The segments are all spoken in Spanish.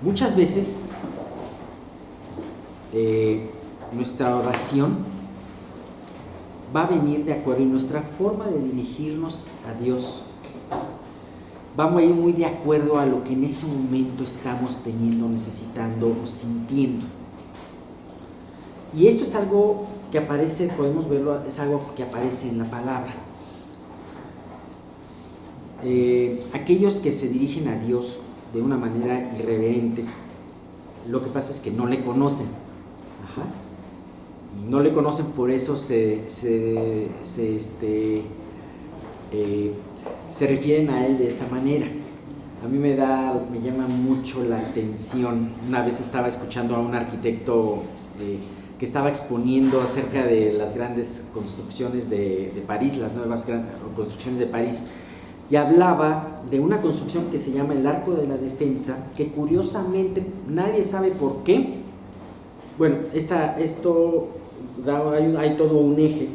Muchas veces nuestra oración va a venir de acuerdo y nuestra forma de dirigirnos a Dios va a ir muy de acuerdo a lo que en ese momento estamos teniendo, necesitando o sintiendo. Y esto es algo que aparece, podemos verlo, es algo que aparece en la palabra. Aquellos que se dirigen a Dios de una manera irreverente, lo que pasa es que no le conocen. Ajá. No le conocen, por eso se refieren a Él de esa manera. A mí me llama mucho la atención. Una vez estaba escuchando a un arquitecto que estaba exponiendo acerca de las grandes construcciones de París, las nuevas construcciones de París, y hablaba de una construcción que se llama el Arco de la Defensa, que curiosamente nadie sabe por qué. Bueno, hay todo un eje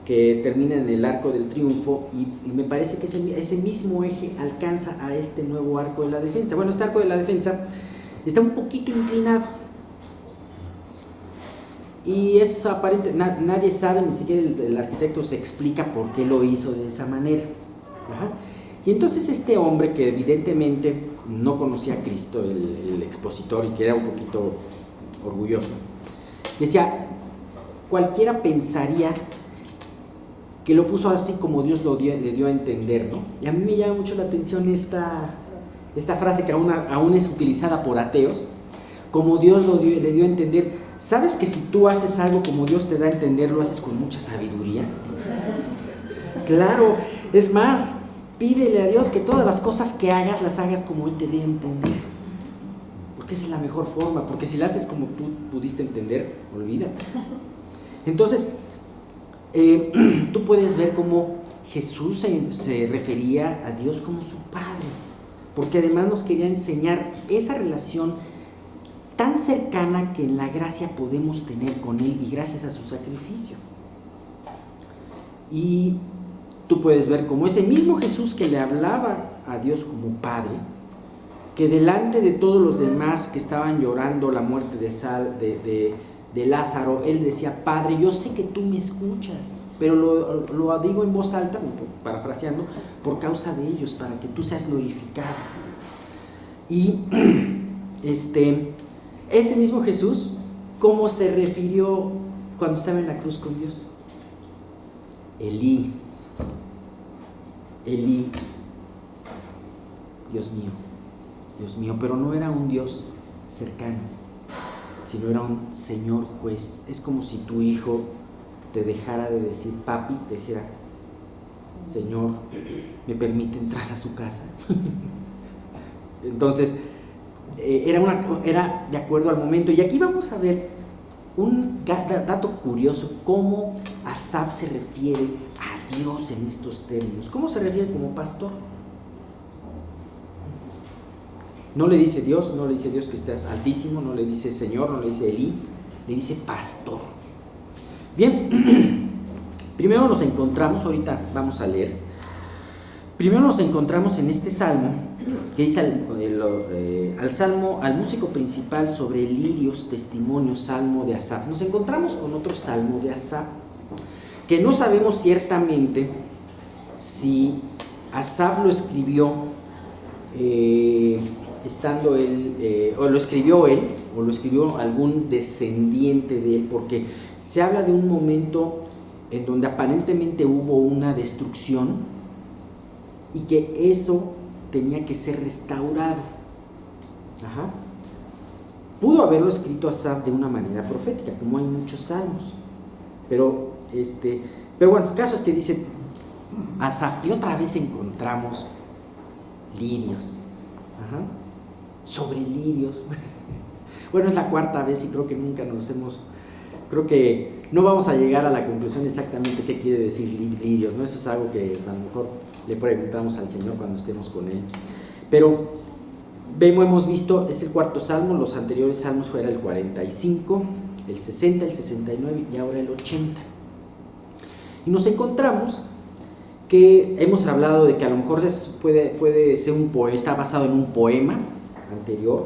que termina en el Arco del Triunfo y me parece que ese mismo eje alcanza a este nuevo Arco de la Defensa. Bueno, este Arco de la Defensa está un poquito inclinado y es aparente, nadie sabe, ni siquiera el arquitecto se explica por qué lo hizo de esa manera. Ajá. Y entonces este hombre, que evidentemente no conocía a Cristo, el expositor, y que era un poquito orgulloso, decía, cualquiera pensaría que lo puso así como Dios le dio a entender, ¿no? Y a mí me llama mucho la atención esta frase que aún es utilizada por ateos, como Dios le dio a entender. ¿Sabes que si tú haces algo como Dios te da a entender, lo haces con mucha sabiduría? Claro, es más, pídele a Dios que todas las cosas que hagas, las hagas como Él te dé a entender. Porque esa es la mejor forma, porque si la haces como tú pudiste entender, olvídate. Entonces, tú puedes ver cómo Jesús se refería a Dios como su Padre, porque además nos quería enseñar esa relación tan cercana que en la gracia podemos tener con Él y gracias a su sacrificio. Y tú puedes ver cómo ese mismo Jesús que le hablaba a Dios como Padre, que delante de todos los demás que estaban llorando la muerte de Lázaro, Él decía, Padre, yo sé que tú me escuchas, pero lo digo en voz alta, parafraseando, por causa de ellos, para que tú seas glorificado. Y ese mismo Jesús, ¿cómo se refirió cuando estaba en la cruz con Dios? Elí, Dios mío, pero no era un Dios cercano, sino era un Señor juez. Es como si tu hijo te dejara de decir papi, te dijera, Señor, ¿me permite entrar a su casa? Entonces, era de acuerdo al momento. Y aquí vamos a ver un dato curioso, cómo Asaf se refiere a Dios en estos términos. ¿Cómo se refiere como pastor? No le dice Dios que estás altísimo, no le dice Señor, no le dice Elí, le dice pastor. Bien, primero nos encontramos, ahorita vamos a leer, primero nos encontramos en este salmo, que dice al músico principal sobre lirios, testimonios, salmo de Asaf. Nos encontramos con otro salmo de Asaf, que no sabemos ciertamente si Asaf lo escribió estando él, o lo escribió él, o lo escribió algún descendiente de él, porque se habla de un momento en donde aparentemente hubo una destrucción y que eso tenía que ser restaurado. Ajá. Pudo haberlo escrito Asaf de una manera profética, como hay muchos salmos, pero bueno, el caso es que dice Asaf, y otra vez encontramos lirios. Ajá. Sobre lirios. Bueno, es la cuarta vez y creo que creo que no vamos a llegar a la conclusión exactamente qué quiere decir lirios, ¿no? Eso es algo que a lo mejor le preguntamos al Señor cuando estemos con Él. Pero hemos visto, es el cuarto salmo, los anteriores salmos fueron el 45, el 60, el 69 y ahora el 80. Y nos encontramos que hemos hablado de que a lo mejor puede ser un poema, está basado en un poema anterior,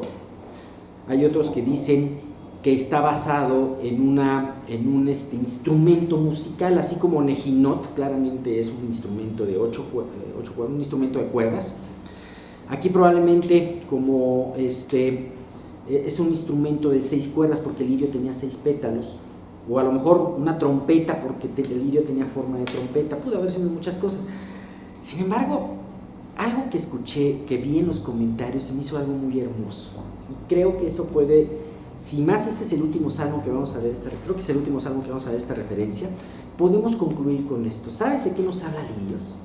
Hay otros que dicen que está basado en un instrumento musical, así como Nejinot, claramente es un instrumento de 8 cuerdas, un instrumento de cuerdas. Aquí probablemente como es un instrumento de 6 cuerdas porque el lirio tenía 6 pétalos, o a lo mejor una trompeta porque el lirio tenía forma de trompeta, pudo haber sido muchas cosas. Sin embargo, algo que escuché, que vi en los comentarios, se me hizo algo muy hermoso, y creo que eso puede, si más este es el último salmo que vamos a ver, creo que es el último salmo que vamos a ver esta referencia, podemos concluir con esto. ¿Sabes de qué nos habla lirios?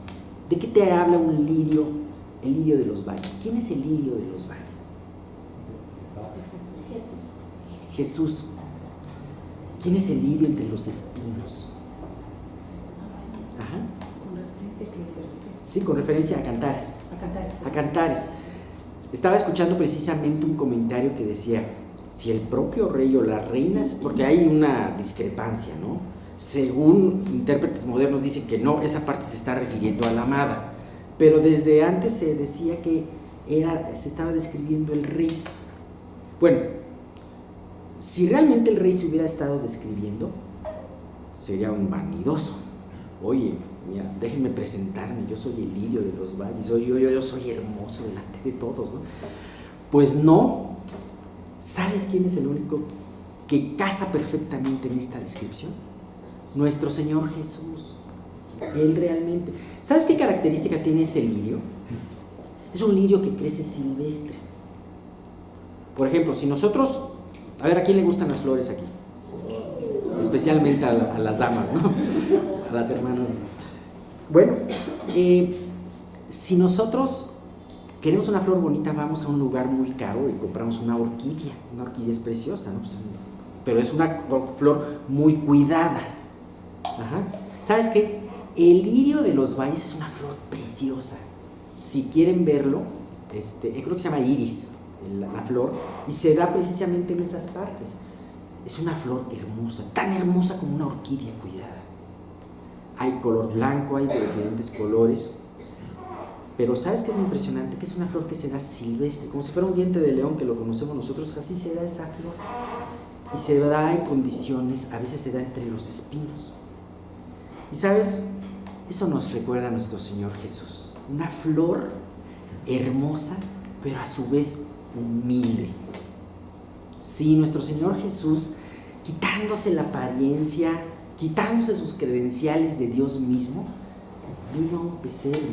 ¿De qué te habla un lirio? El lirio de los valles. ¿Quién es el lirio de los valles? Jesús. ¿Quién es el lirio entre los espinos? Ajá. Sí, con referencia a Cantares. A Cantares. Estaba escuchando precisamente un comentario que decía, si el propio rey o la reina, porque hay una discrepancia, ¿no? Según intérpretes modernos dicen que no, esa parte se está refiriendo a la amada, pero desde antes se decía que se estaba describiendo el rey. Bueno, si realmente el rey se hubiera estado describiendo, sería un vanidoso. Oye, mira, déjenme presentarme, yo soy el lirio de los valles, yo soy hermoso delante de todos, ¿no? Pues no. ¿Sabes quién es el único que casa perfectamente en esta descripción? Nuestro Señor Jesús. Él realmente. ¿Sabes qué característica tiene ese lirio? Es un lirio que crece silvestre. Por ejemplo, si nosotros, a ver, ¿a quién le gustan las flores aquí? Especialmente a las damas, ¿no? A las hermanas. Bueno, si nosotros queremos una flor bonita, vamos a un lugar muy caro y compramos una orquídea. Una orquídea es preciosa, ¿no? Pero es una flor muy cuidada. Ajá. ¿Sabes qué? El lirio de los valles es una flor preciosa. Si quieren verlo, creo que se llama iris, la flor, y se da precisamente en esas partes. Es una flor hermosa, tan hermosa como una orquídea cuidada. Hay color blanco, hay de diferentes colores. Pero ¿sabes qué es muy impresionante? Que es una flor que se da silvestre, como si fuera un diente de león que lo conocemos nosotros, así se da esa flor. Y se da en condiciones, a veces se da entre los espinos. Y ¿sabes? Eso nos recuerda a nuestro Señor Jesús. Una flor hermosa, pero a su vez humilde. Sí, nuestro Señor Jesús, quitándose la apariencia, quitándose sus credenciales de Dios mismo, vino a un pesebre,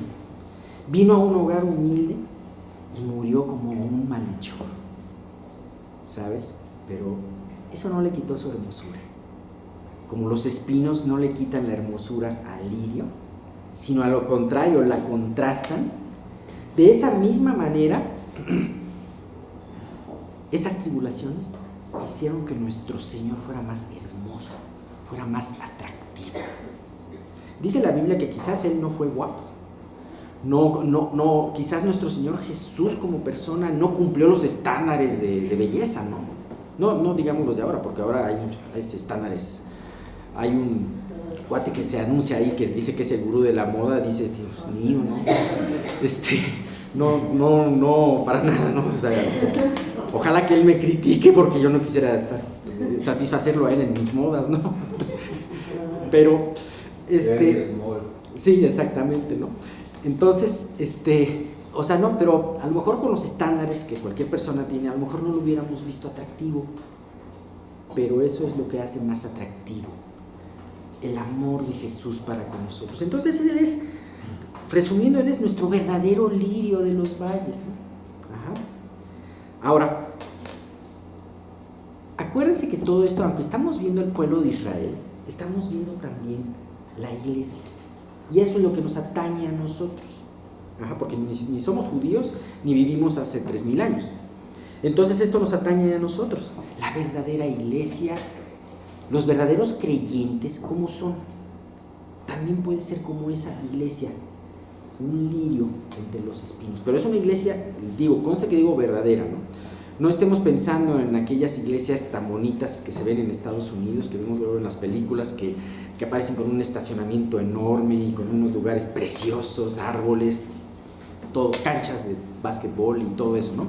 vino a un hogar humilde y murió como un malhechor. ¿Sabes? Pero eso no le quitó su hermosura. Como los espinos no le quitan la hermosura al lirio, sino a lo contrario, la contrastan. De esa misma manera, esas tribulaciones hicieron que nuestro Señor fuera más hermoso, fuera más atractivo. Dice la Biblia que quizás Él no fue guapo. No, quizás nuestro Señor Jesús como persona no cumplió los estándares de belleza, no digamos los de ahora, porque ahora hay estándares. Hay un cuate que se anuncia ahí que dice que es el gurú de la moda, dice, Dios mío, no, para nada, no, o sea, ojalá que él me critique porque yo no quisiera satisfacerlo a él en mis modas, ¿no? Pero, sí, exactamente, ¿no? Entonces, o sea, no, pero a lo mejor con los estándares que cualquier persona tiene, a lo mejor no lo hubiéramos visto atractivo, pero eso es lo que hace más atractivo, el amor de Jesús para con nosotros. Entonces Él es, resumiendo, Él es nuestro verdadero lirio de los valles, ¿no? Ajá. Ahora, acuérdense que todo esto, aunque estamos viendo el pueblo de Israel, estamos viendo también la iglesia. Y eso es lo que nos atañe a nosotros. Ajá, porque ni somos judíos, ni vivimos hace 3000 años. Entonces esto nos atañe a nosotros. La verdadera iglesia, los verdaderos creyentes, ¿cómo son? También puede ser como esa iglesia, un lirio entre los espinos. Pero es una iglesia, conste que digo verdadera, ¿no? No estemos pensando en aquellas iglesias tan bonitas que se ven en Estados Unidos, que vemos luego en las películas, que aparecen con un estacionamiento enorme y con unos lugares preciosos, árboles, todo, canchas de básquetbol y todo eso, ¿no?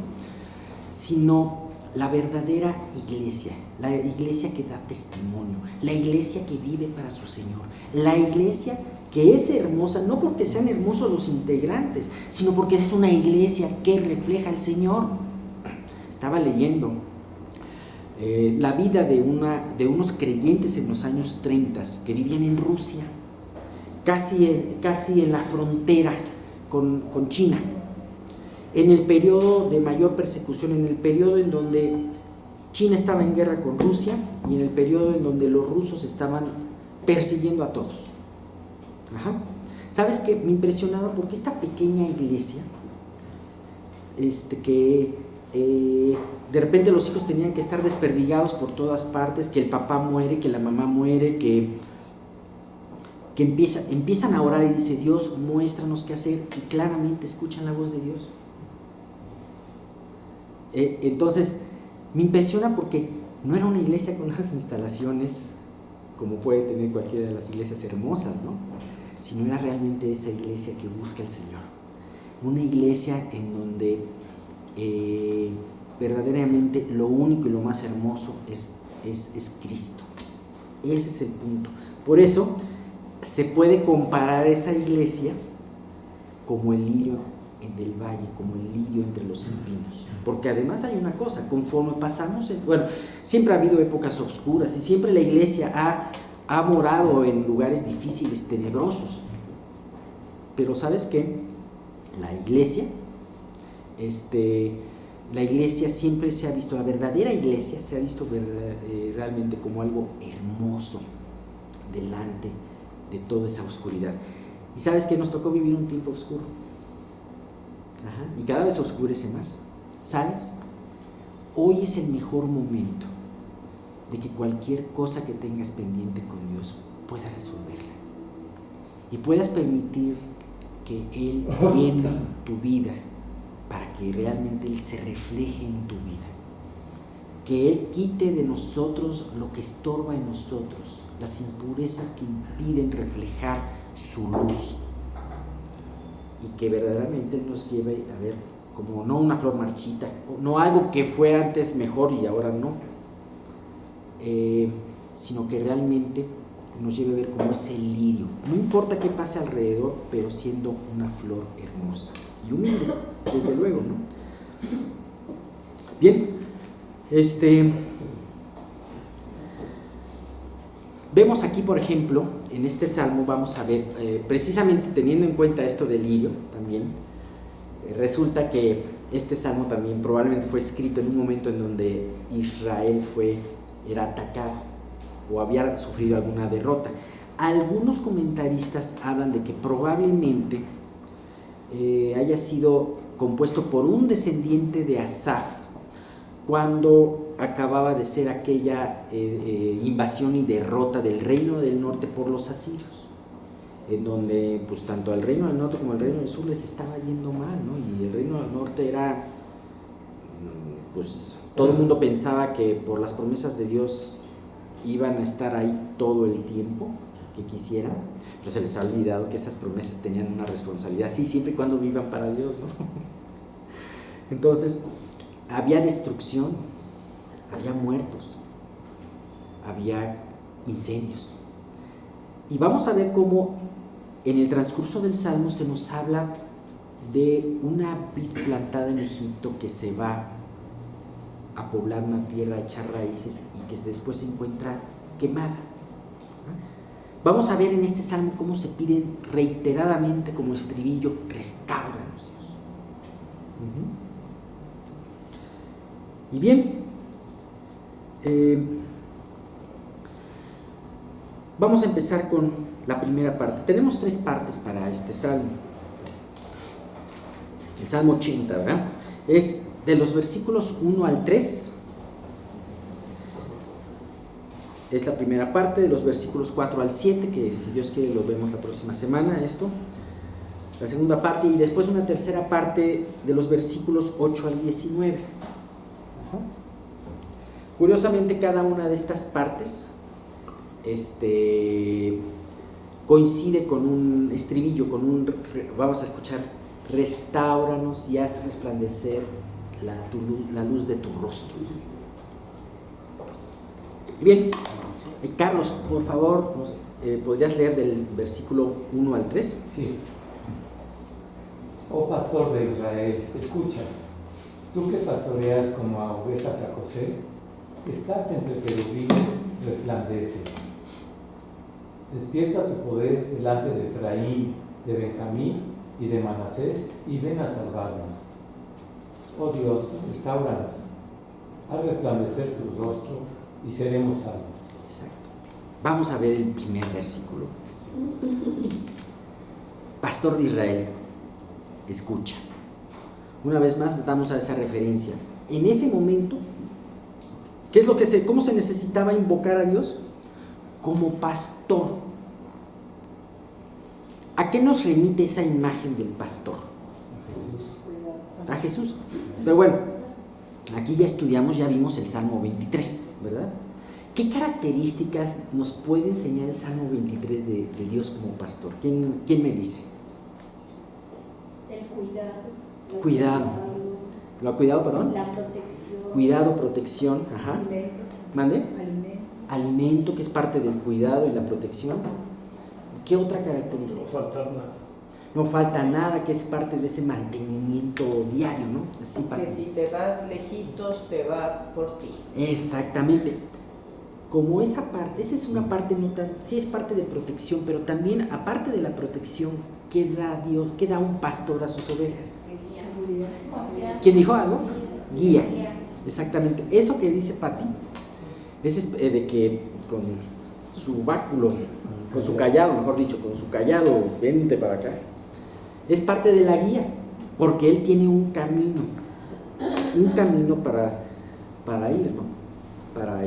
Sino la verdadera iglesia, la iglesia que da testimonio, la iglesia que vive para su Señor, la iglesia que es hermosa, no porque sean hermosos los integrantes, sino porque es una iglesia que refleja al Señor. Estaba leyendo la vida de unos creyentes en los años 30 que vivían en Rusia, casi en la frontera con China, en el periodo de mayor persecución, en el periodo en donde China estaba en guerra con Rusia y en el periodo en donde los rusos estaban persiguiendo a todos. ¿Sabes qué? Me impresionaba porque esta pequeña iglesia, que de repente los hijos tenían que estar desperdigados por todas partes, que el papá muere, que la mamá muere, que empiezan a orar y dice: Dios, muéstranos qué hacer, y claramente escuchan la voz de Dios. Entonces me impresiona porque no era una iglesia con las instalaciones como puede tener cualquiera de las iglesias hermosas, ¿no? Sino era realmente esa iglesia que busca al Señor, una iglesia en donde verdaderamente lo único y lo más hermoso es Cristo. Ese es el punto. Por eso se puede comparar esa iglesia como el lirio del valle, como el lirio entre los espinos, porque además hay una cosa: conforme pasamos, siempre ha habido épocas oscuras y siempre la iglesia ha morado en lugares difíciles, tenebrosos, pero ¿sabes qué? La iglesia siempre se ha visto, la verdadera iglesia se ha visto realmente como algo hermoso delante de toda esa oscuridad. Y ¿sabes qué? Nos tocó vivir un tiempo oscuro. Y cada vez oscurece más. ¿Sabes? Hoy es el mejor momento de que cualquier cosa que tengas pendiente con Dios puedas resolverla y puedas permitir que Él llene tu vida para que realmente Él se refleje en tu vida, que Él quite de nosotros lo que estorba en nosotros, las impurezas que impiden reflejar su luz, y que verdaderamente Él nos lleve a ver como no una flor marchita, no algo que fue antes mejor y ahora no, sino que realmente nos lleve a ver como ese lirio, no importa qué pase alrededor, pero siendo una flor hermosa y humilde, desde luego, ¿no? Bien, vemos aquí, por ejemplo, en este salmo, vamos a ver, precisamente teniendo en cuenta esto del lirio también, resulta que este salmo también probablemente fue escrito en un momento en donde Israel era atacado o había sufrido alguna derrota. Algunos comentaristas hablan de que probablemente haya sido compuesto por un descendiente de Asaf cuando acababa de ser aquella invasión y derrota del reino del norte por los asirios, en donde pues tanto al reino del norte como al reino del sur les estaba yendo mal, ¿no? Y el reino del norte era, pues todo el mundo pensaba que por las promesas de Dios iban a estar ahí todo el tiempo que quisieran, pero se les ha olvidado que esas promesas tenían una responsabilidad, sí, siempre y cuando vivan para Dios, ¿no? Entonces había destrucción, había muertos, había incendios, y vamos a ver cómo en el transcurso del Salmo se nos habla de una vid plantada en Egipto que se va a poblar una tierra, a echar raíces y que después se encuentra quemada. Vamos a ver en este salmo cómo se pide reiteradamente como estribillo: restáuranos, Dios. Y bien, vamos a empezar con la primera parte. Tenemos 3 partes para este salmo. El Salmo 80, ¿verdad? Es de los versículos 1 al 3. Es la primera parte, de los versículos 4 al 7, que si Dios quiere lo vemos la próxima semana, esto. La segunda parte, y después una tercera parte de los versículos 8 al 19. Curiosamente, cada una de estas partes coincide con un estribillo, vamos a escuchar: restáuranos y haz resplandecer la luz de tu rostro. Bien, Carlos, por favor, ¿podrías leer del versículo 1 al 3? Sí. Oh pastor de Israel, escucha. Tú que pastoreas como a ovejas a José, estás entre querubines, resplandeces. Despierta tu poder delante de Efraín, de Benjamín y de Manasés, y ven a salvarnos. Oh Dios, restáuranos. Haz resplandecer tu rostro y seremos salvos. Exacto. Vamos a ver el primer versículo. Pastor de Israel, escucha. Una vez más damos a esa referencia. En ese momento, ¿qué es lo que cómo se necesitaba invocar a Dios? Como pastor. ¿A qué nos remite esa imagen del pastor? A Jesús. Pero bueno, aquí ya estudiamos, ya vimos el Salmo 23, ¿verdad? ¿Qué características nos puede enseñar el Salmo 23 de Dios como pastor? ¿Quién me dice? El cuidado. Cuidado. ¿Lo ha cuidado, perdón? La protección. Cuidado, protección. Ajá. Alimento. ¿Mande? Alimento. Alimento, que es parte del cuidado y la protección. ¿Qué otra característica? No falta nada. No falta nada, que es parte de ese mantenimiento diario, ¿no? Así Que si te vas lejitos, te va por ti. Exactamente. Como esa parte, esa es una parte no tan, sí es parte de protección, pero también aparte de la protección, ¿qué da Dios? ¿Qué da un pastor a sus ovejas? ¿Quién dijo algo? Guía. Exactamente. Eso que dice Pati, es de que con su báculo, con su callado, mejor dicho, con su callado, vente para acá, es parte de la guía, porque él tiene un camino para ir, ¿no? Para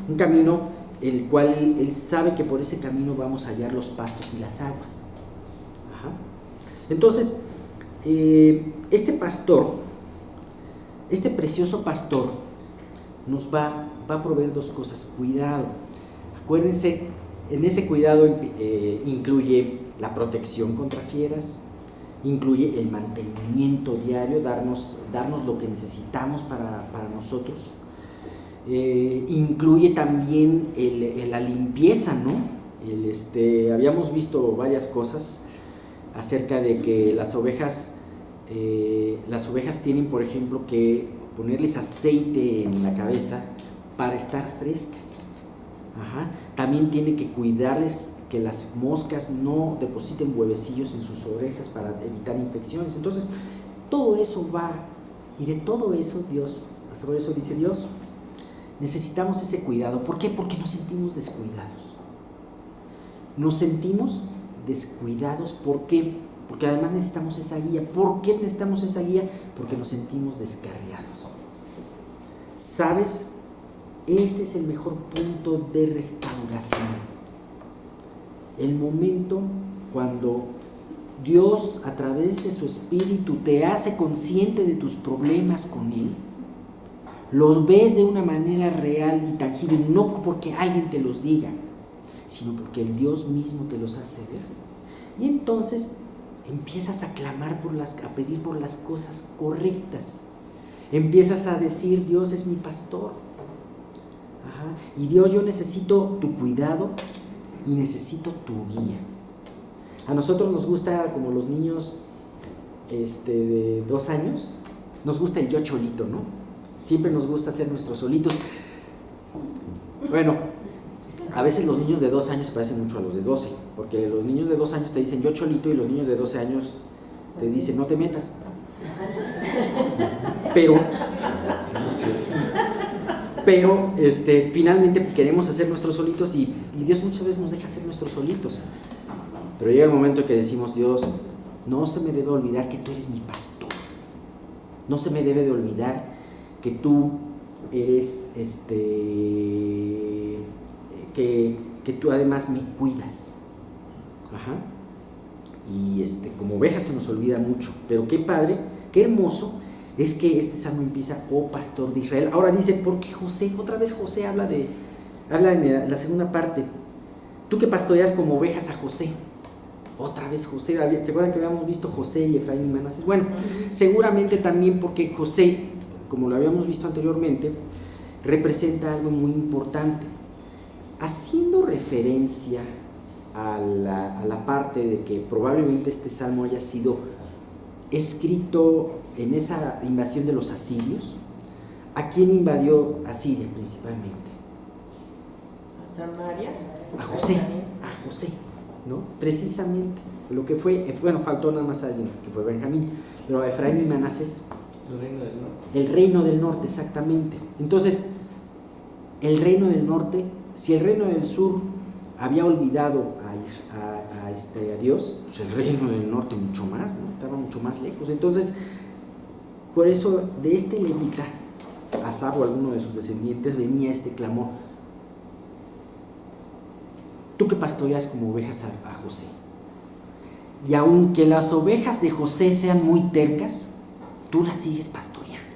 un camino el cual él sabe que por ese camino vamos a hallar los pastos y las aguas. Ajá. Entonces, este pastor, este precioso pastor, nos va a proveer dos cosas. Cuidado. Acuérdense, en ese cuidado incluye la protección contra fieras, incluye el mantenimiento diario, darnos lo que necesitamos para nosotros. Incluye también la limpieza, ¿no? Habíamos visto varias cosas acerca de que las ovejas tienen, por ejemplo, que ponerles aceite en la cabeza para estar frescas. Ajá. También tiene que cuidarles que las moscas no depositen huevecillos en sus orejas para evitar infecciones. Entonces, todo eso va, y de todo eso Dios, hasta por eso dice Dios, necesitamos ese cuidado. ¿Por qué? Porque nos sentimos descuidados. Nos sentimos descuidados, ¿por qué? Porque además necesitamos esa guía. ¿Por qué necesitamos esa guía? Porque nos sentimos descarriados. ¿Sabes? Este es el mejor punto de restauración. El momento cuando Dios, a través de su Espíritu, te hace consciente de tus problemas con Él. Los ves de una manera real y tangible, no porque alguien te los diga, sino porque el Dios mismo te los hace ver. Y entonces empiezas a clamar a pedir por las cosas correctas. Empiezas a decir, Dios es mi pastor. Ajá. Y Dios, yo necesito tu cuidado y necesito tu guía. A nosotros nos gusta, como los niños de 2 años, nos gusta el yo cholito, ¿no? Siempre nos gusta hacer nuestros solitos. Bueno, a veces los niños de 2 años se parecen mucho a los de 12, porque los niños de 2 años te dicen yo cholito y los niños de 12 años te dicen no te metas. Pero finalmente queremos hacer nuestros solitos y Dios muchas veces nos deja hacer nuestros solitos. Pero llega el momento en que decimos, Dios, no se me debe olvidar que tú eres mi pastor. No se me debe de olvidar que tú eres, que tú además me cuidas. Ajá. Y como ovejas se nos olvida mucho. Pero qué padre, qué hermoso es que este salmo empieza, oh pastor de Israel. Ahora dice, porque José, otra vez José habla en la segunda parte. Tú que pastoreas como ovejas a José. otra vez José, ¿se acuerdan que habíamos visto José y Efraín y Manasés? Bueno, seguramente también porque José, como lo habíamos visto anteriormente, representa algo muy importante, haciendo referencia a la parte de que probablemente este salmo haya sido escrito en esa invasión de los asirios. ¿A quién invadió Asiria principalmente? A Samaria. A José, ¿no? Precisamente, lo que fue, bueno, faltó nada más alguien, que fue Benjamín, pero a Efraín y Manasés. El reino del norte. El reino del norte, exactamente. Entonces, el reino del norte, si el reino del sur había olvidado a Dios, pues el reino del norte mucho más, ¿no? Estaba mucho más lejos. Entonces, por eso de este levita, Asaf o alguno de sus descendientes, venía este clamor: tú que pastoreas como ovejas a José, y aunque las ovejas de José sean muy tercas, tú las sigues pastoreando.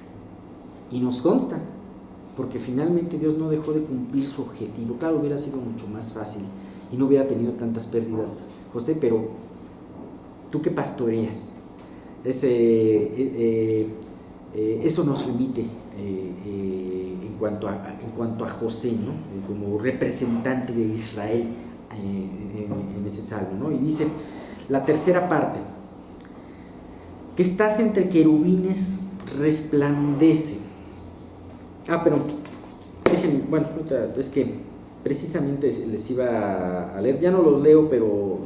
Y nos consta, porque finalmente Dios no dejó de cumplir su objetivo. Claro, hubiera sido mucho más fácil y no hubiera tenido tantas pérdidas José, pero tú que pastoreas, eso nos remite en cuanto a José, ¿no? Como representante de Israel en ese salmo, ¿no? Y dice la tercera parte: que estás entre querubines, resplandece. Pero déjenme, bueno, es que precisamente les iba a leer, ya no los leo, pero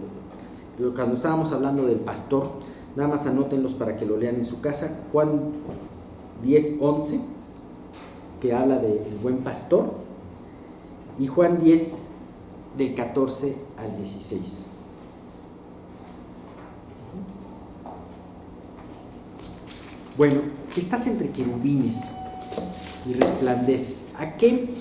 cuando estábamos hablando del pastor, nada más anótenlos para que lo lean en su casa. Juan 10:11, que habla del buen pastor, y Juan 10, del 14 al 16. Bueno, que estás entre querubines y resplandeces. ¿A qué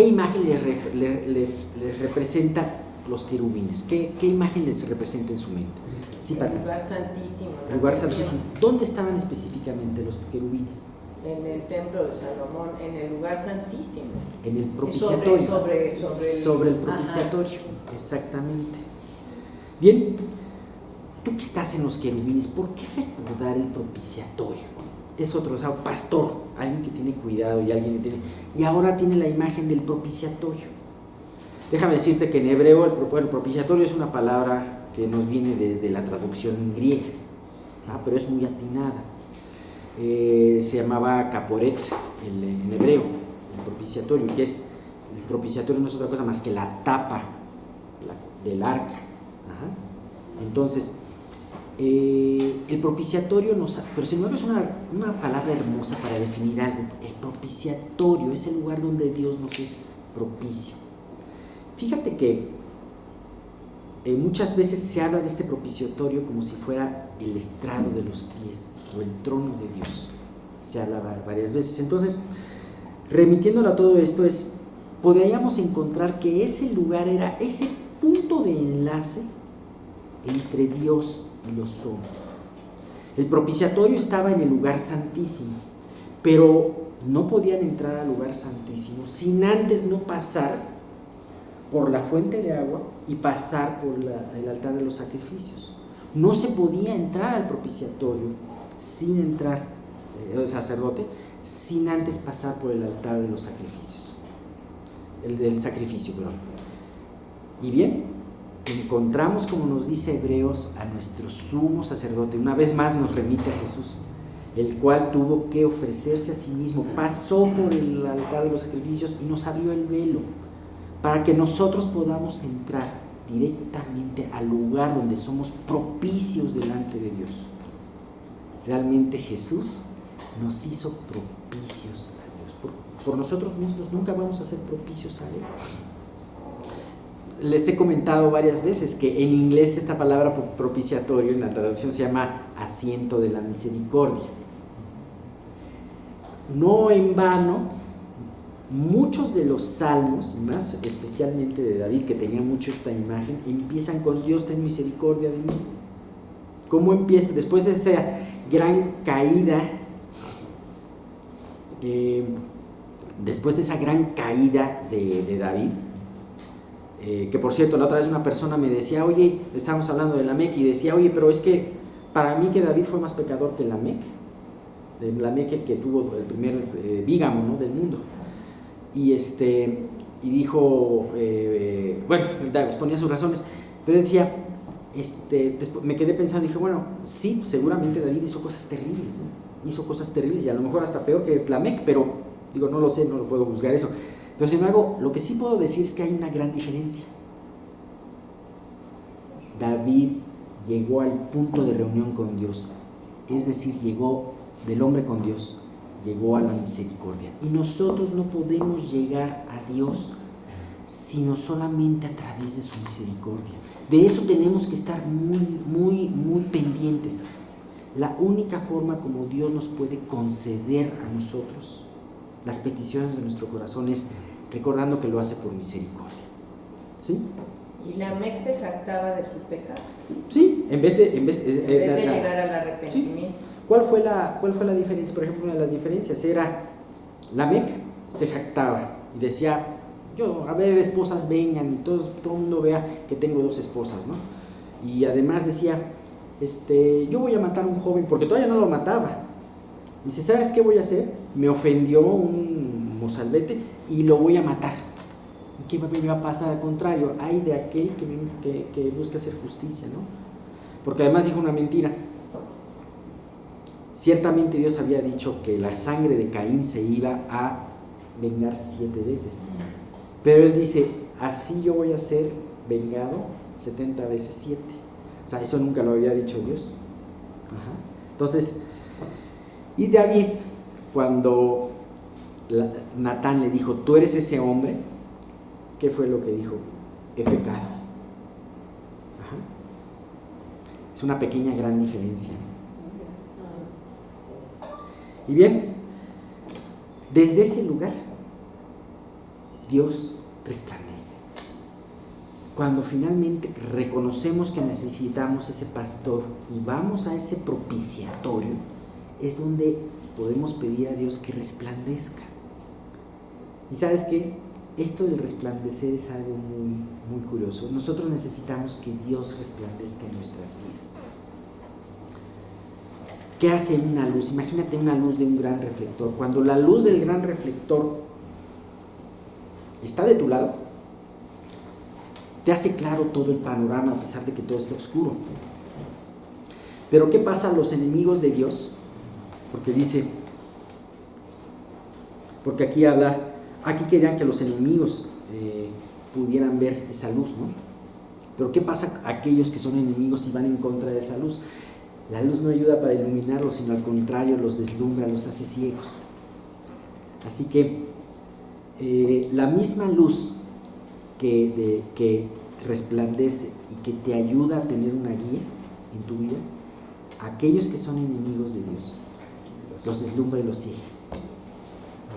imagen les representa los querubines? ¿Qué imagen les representa en su mente? Sí, El lugar santísimo. El lugar santísimo. ¿Dónde estaban específicamente los querubines? En el templo de Salomón, en el lugar santísimo. En el propiciatorio. Sobre el propiciatorio, ajá. Exactamente. Bien, tú que estás en los querubines, ¿por qué recordar el propiciatorio? Es otro, o sea, pastor, alguien que tiene cuidado y alguien que tiene... Y ahora tiene la imagen del propiciatorio. Déjame decirte que en hebreo el propiciatorio es una palabra que nos viene desde la traducción griega, pero es muy atinada. Se llamaba caporet en hebreo, el propiciatorio, que es, el propiciatorio no es otra cosa más que la tapa del arca. Ajá. Entonces, el propiciatorio pero sin embargo es una palabra hermosa para definir algo. El propiciatorio es el lugar donde Dios nos es propicio. Fíjate que muchas veces se habla de este propiciatorio como si fuera el estrado de los pies o el trono de Dios. Se habla varias veces. Entonces, remitiéndolo a todo esto, podríamos encontrar que ese lugar era ese punto de enlace entre Dios y los hombres. El propiciatorio estaba en el lugar santísimo, pero no podían entrar al lugar santísimo sin antes no pasar por la fuente de agua y pasar por el altar de los sacrificios. No se podía entrar al propiciatorio sin entrar el sacerdote, sin antes pasar por el altar de los sacrificios, del sacrificio, perdón. Y bien, encontramos, como nos dice Hebreos, a nuestro sumo sacerdote. Una vez más nos remite a Jesús, el cual tuvo que ofrecerse a sí mismo, pasó por el altar de los sacrificios y nos abrió el velo para que nosotros podamos entrar directamente al lugar donde somos propicios delante de Dios. Realmente Jesús nos hizo propicios a Dios. Por nosotros mismos nunca vamos a ser propicios a Él. Les he comentado varias veces que en inglés esta palabra propiciatorio en la traducción se llama asiento de la misericordia. No en vano, muchos de los salmos, más especialmente de David, que tenía mucho esta imagen, empiezan con Dios ten misericordia de mí. ¿Cómo empieza? Después de esa gran caída, de David, que por cierto, la otra vez una persona me decía, oye, estábamos hablando de Lamec, y decía, oye, pero es que para mí que David fue más pecador que Lamec. Lamec, el que tuvo el primer bígamo, ¿no?, del mundo. Y dijo, bueno, ponía sus razones, pero decía, después me quedé pensando, dije, bueno, sí, seguramente David hizo cosas terribles, ¿no? Hizo cosas terribles y a lo mejor hasta peor que Lamec, pero digo, no lo sé, no lo puedo juzgar eso. Pero sin embargo, lo que sí puedo decir es que hay una gran diferencia. David llegó al punto de reunión con Dios, es decir, llegó del hombre con Dios, llegó a la misericordia. Y nosotros no podemos llegar a Dios sino solamente a través de su misericordia. De eso tenemos que estar muy pendientes. La única forma como Dios nos puede conceder a nosotros las peticiones de nuestro corazón es recordando que lo hace por misericordia. ¿Sí? ¿Y Lamec se jactaba de su pecado? Sí, en vez de llegar al arrepentimiento. ¿Sí? ¿Cuál fue la diferencia? Por ejemplo, una de las diferencias era, Lamec se jactaba y decía, yo, a ver, esposas vengan y todo el mundo vea que tengo 2 esposas, ¿no? Y además decía, yo voy a matar a un joven, porque todavía no lo mataba. Dice, ¿sabes qué voy a hacer? Me ofendió un mozalbete y lo voy a matar. ¿Y qué me va a pasar? Al contrario, hay de aquel que busca hacer justicia, ¿no? Porque además dijo una mentira. Ciertamente Dios había dicho que la sangre de Caín se iba a vengar 7 veces. Pero él dice, así yo voy a ser vengado 70 veces 7. O sea, eso nunca lo había dicho Dios. Ajá. Entonces, y David, cuando Natán le dijo, tú eres ese hombre, ¿qué fue lo que dijo? He pecado. Ajá. Es una pequeña gran diferencia. Y bien, desde ese lugar, Dios resplandece. Cuando finalmente reconocemos que necesitamos ese pastor y vamos a ese propiciatorio, es donde podemos pedir a Dios que resplandezca. ¿Y sabes qué? Esto del resplandecer es algo muy curioso. Nosotros necesitamos que Dios resplandezca en nuestras vidas. ¿Qué hace una luz? Imagínate una luz de un gran reflector. Cuando la luz del gran reflector está de tu lado, te hace claro todo el panorama a pesar de que todo está oscuro. Pero ¿qué pasa a los enemigos de Dios? Porque aquí querían que los enemigos pudieran ver esa luz, ¿no? Pero ¿qué pasa a aquellos que son enemigos y van en contra de esa luz? La luz no ayuda para iluminarlos, sino al contrario, los deslumbra, los hace ciegos. Así que la misma luz que resplandece y que te ayuda a tener una guía en tu vida, aquellos que son enemigos de Dios, los deslumbra y los ciega.